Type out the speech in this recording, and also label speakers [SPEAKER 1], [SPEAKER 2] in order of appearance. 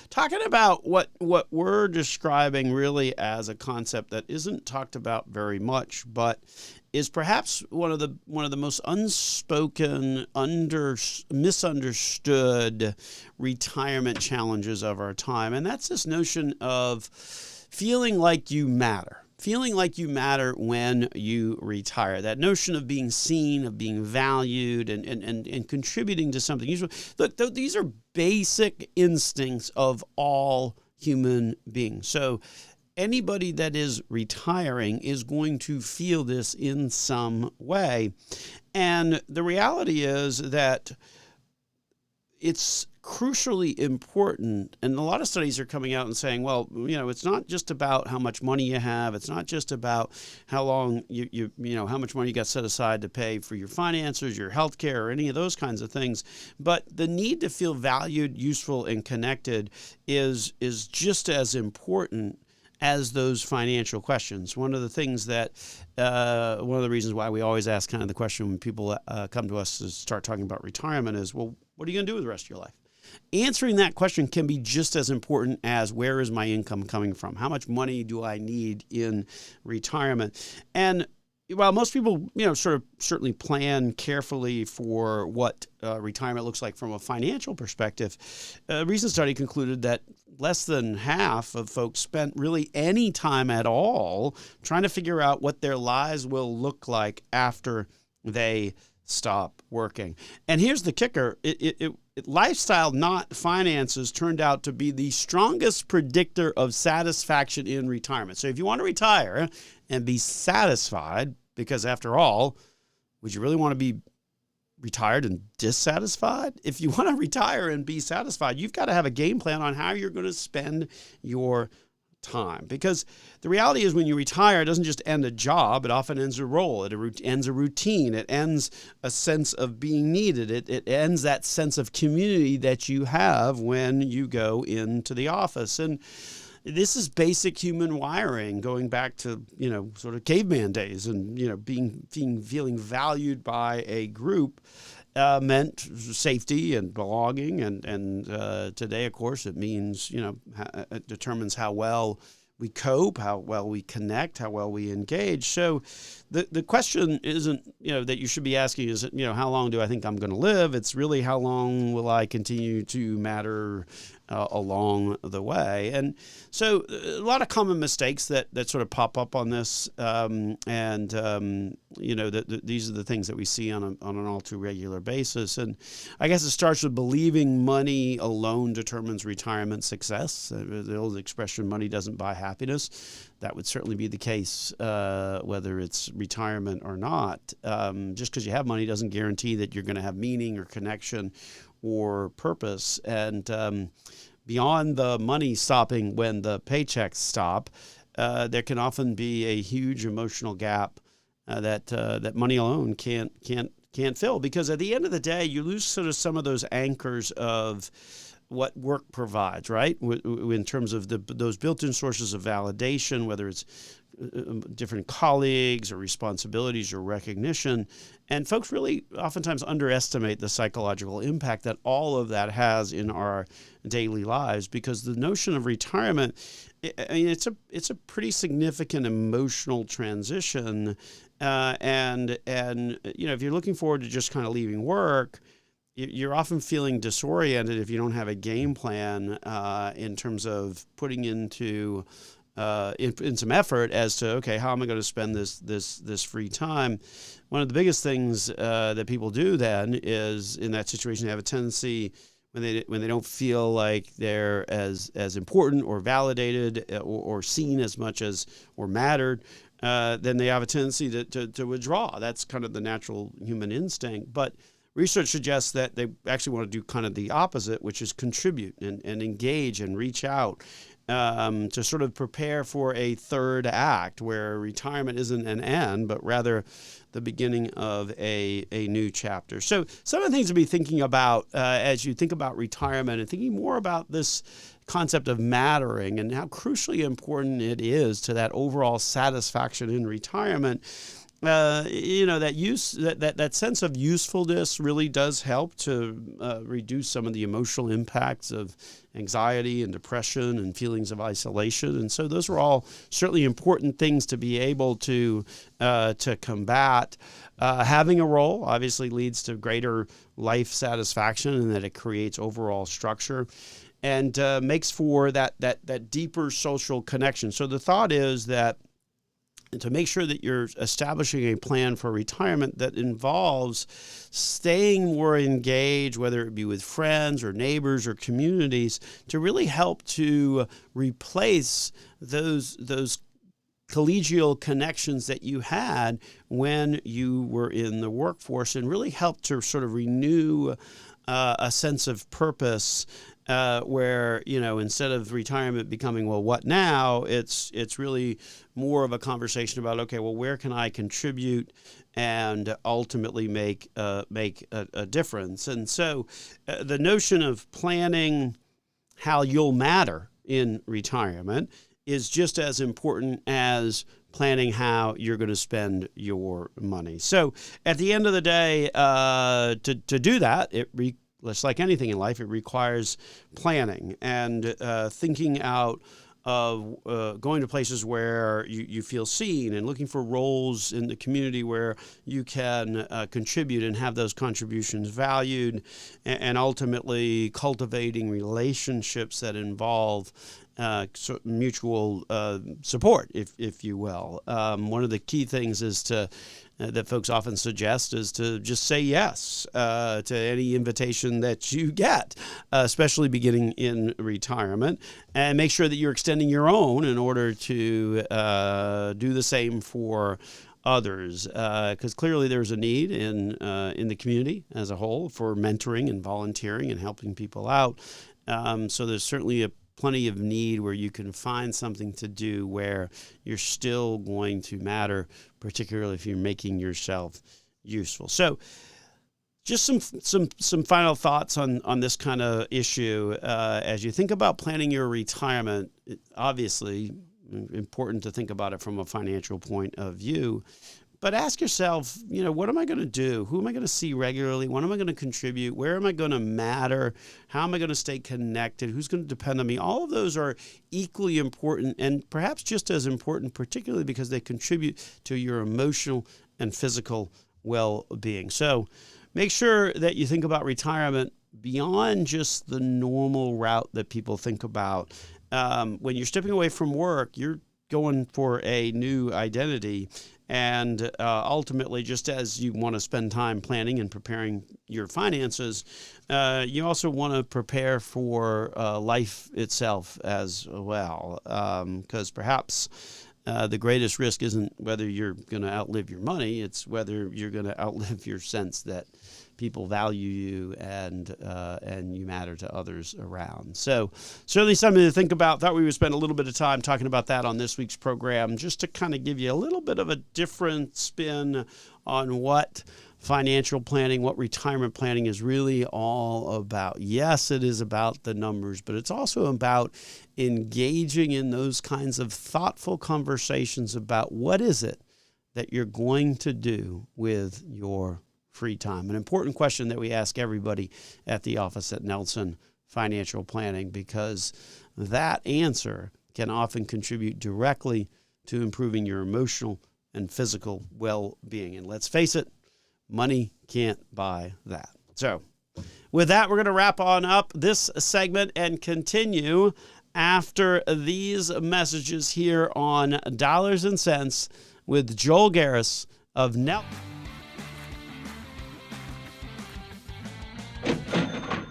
[SPEAKER 1] talking about what we're describing really as a concept that isn't talked about very much, but is perhaps one of the most unspoken, misunderstood retirement challenges of our time, and that's this notion of feeling like you matter. Feeling like you matter when you retire. That notion of being seen, of being valued, and contributing to something. Look, these are basic instincts of all human beings. So anybody that is retiring is going to feel this in some way. And the reality is that it's crucially important, and a lot of studies are coming out and saying, well, it's not just about how much money you have. It's not just about how long how much money you got set aside to pay for your finances, your health care, or any of those kinds of things. But the need to feel valued, useful, and connected is just as important as those financial questions. One of the things that, one of the reasons why we always ask kind of the question when people come to us to start talking about retirement is, well, what are you going to do with the rest of your life? Answering that question can be just as important as where is my income coming from? How much money do I need in retirement? And while most people, certainly plan carefully for what retirement looks like from a financial perspective, a recent study concluded that less than half of folks spent really any time at all trying to figure out what their lives will look like after they stop working. And here's the kicker. Lifestyle, not finances, turned out to be the strongest predictor of satisfaction in retirement. So if you want to retire and be satisfied, because after all, would you really want to be retired and dissatisfied? If you want to retire and be satisfied, you've got to have a game plan on how you're going to spend your time. Because the reality is when you retire, it doesn't just end a job. It often ends a role. It ends a routine. It ends a sense of being needed. It ends that sense of community that you have when you go into the office. And this is basic human wiring going back to, sort of caveman days, and, feeling valued by a group meant safety and belonging. And today, of course, it means, it determines how well we cope, how well we connect, how well we engage. So the question isn't, that you should be asking is, how long do I think I'm going to live? It's really how long will I continue to matter along the way. And so a lot of common mistakes that sort of pop up on this. These are the things that we see on an all too regular basis. And I guess it starts with believing money alone determines retirement success. The old expression, money doesn't buy happiness. That would certainly be the case, whether it's retirement or not. Just because you have money doesn't guarantee that you're going to have meaning or connection or purpose. And beyond the money stopping when the paychecks stop, there can often be a huge emotional gap that money alone can't fill. Because at the end of the day, you lose sort of some of those anchors of what work provides, right? In terms of those built-in sources of validation, whether it's different colleagues or responsibilities or recognition. And folks really oftentimes underestimate the psychological impact that all of that has in our daily lives, because the notion of retirement, it's a pretty significant emotional transition. And if you're looking forward to just kind of leaving work, you're often feeling disoriented if you don't have a game plan in terms of putting into in some effort as to, okay, how am I going to spend this free time? One of the biggest things that people do then is, in that situation, they have a tendency when they don't feel like they're as important or validated or seen as much as or mattered, then they have a tendency to withdraw. That's kind of the natural human instinct. But research suggests that they actually want to do kind of the opposite, which is contribute and engage and reach out to sort of prepare for a third act where retirement isn't an end, but rather the beginning of a new chapter. So some of the things to be thinking about as you think about retirement and thinking more about this concept of mattering and how crucially important it is to that overall satisfaction in retirement that sense of usefulness really does help to reduce some of the emotional impacts of anxiety and depression and feelings of isolation. And so those are all certainly important things to be able to combat. Having a role obviously leads to greater life satisfaction, and that it creates overall structure and makes for that deeper social connection. So the thought is that to make sure that you're establishing a plan for retirement that involves staying more engaged, whether it be with friends or neighbors or communities, to really help to replace those collegial connections that you had when you were in the workforce, and really help to sort of renew a sense of purpose, where, instead of retirement becoming, well, what now? It's really more of a conversation about, okay, well, where can I contribute and ultimately make a difference? And so the notion of planning how you'll matter in retirement is just as important as planning how you're going to spend your money. So at the end of the day, to do that, just like anything in life, it requires planning and thinking out of going to places where you feel seen, and looking for roles in the community where you can contribute and have those contributions valued, and ultimately cultivating relationships that involve mutual support, if you will. One of the key things is that folks often suggest is to just say yes to any invitation that you get, especially beginning in retirement, and make sure that you're extending your own in order to do the same for others, because clearly there's a need in the community as a whole for mentoring and volunteering and helping people out. So there's certainly plenty of need where you can find something to do where you're still going to matter, particularly if you're making yourself useful. So just some final thoughts on this kind of issue. As you think about planning your retirement, obviously important to think about it from a financial point of view. But ask yourself, what am I going to do? Who am I going to see regularly? What am I going to contribute? Where am I going to matter? How am I going to stay connected? Who's going to depend on me? All of those are equally important, and perhaps just as important, particularly because they contribute to your emotional and physical well-being. So make sure that you think about retirement beyond just the normal route that people think about. When you're stepping away from work, you're going for a new identity. And ultimately, just as you want to spend time planning and preparing your finances, you also want to prepare for life itself as well. Because perhaps the greatest risk isn't whether you're going to outlive your money, it's whether you're going to outlive your sense that people value you and you matter to others around. So certainly something to think about. Thought we would spend a little bit of time talking about that on this week's program, just to kind of give you a little bit of a different spin on what financial planning, what retirement planning is really all about. Yes, it is about the numbers, but it's also about engaging in those kinds of thoughtful conversations about what is it that you're going to do with your free time. An important question that we ask everybody at the office at Nelson Financial Planning, because that answer can often contribute directly to improving your emotional and physical well-being. And let's face it, money can't buy that. So with that, we're going to wrap on up this segment and continue after these messages here on Dollars and Cents with Joel Garris of Nelson.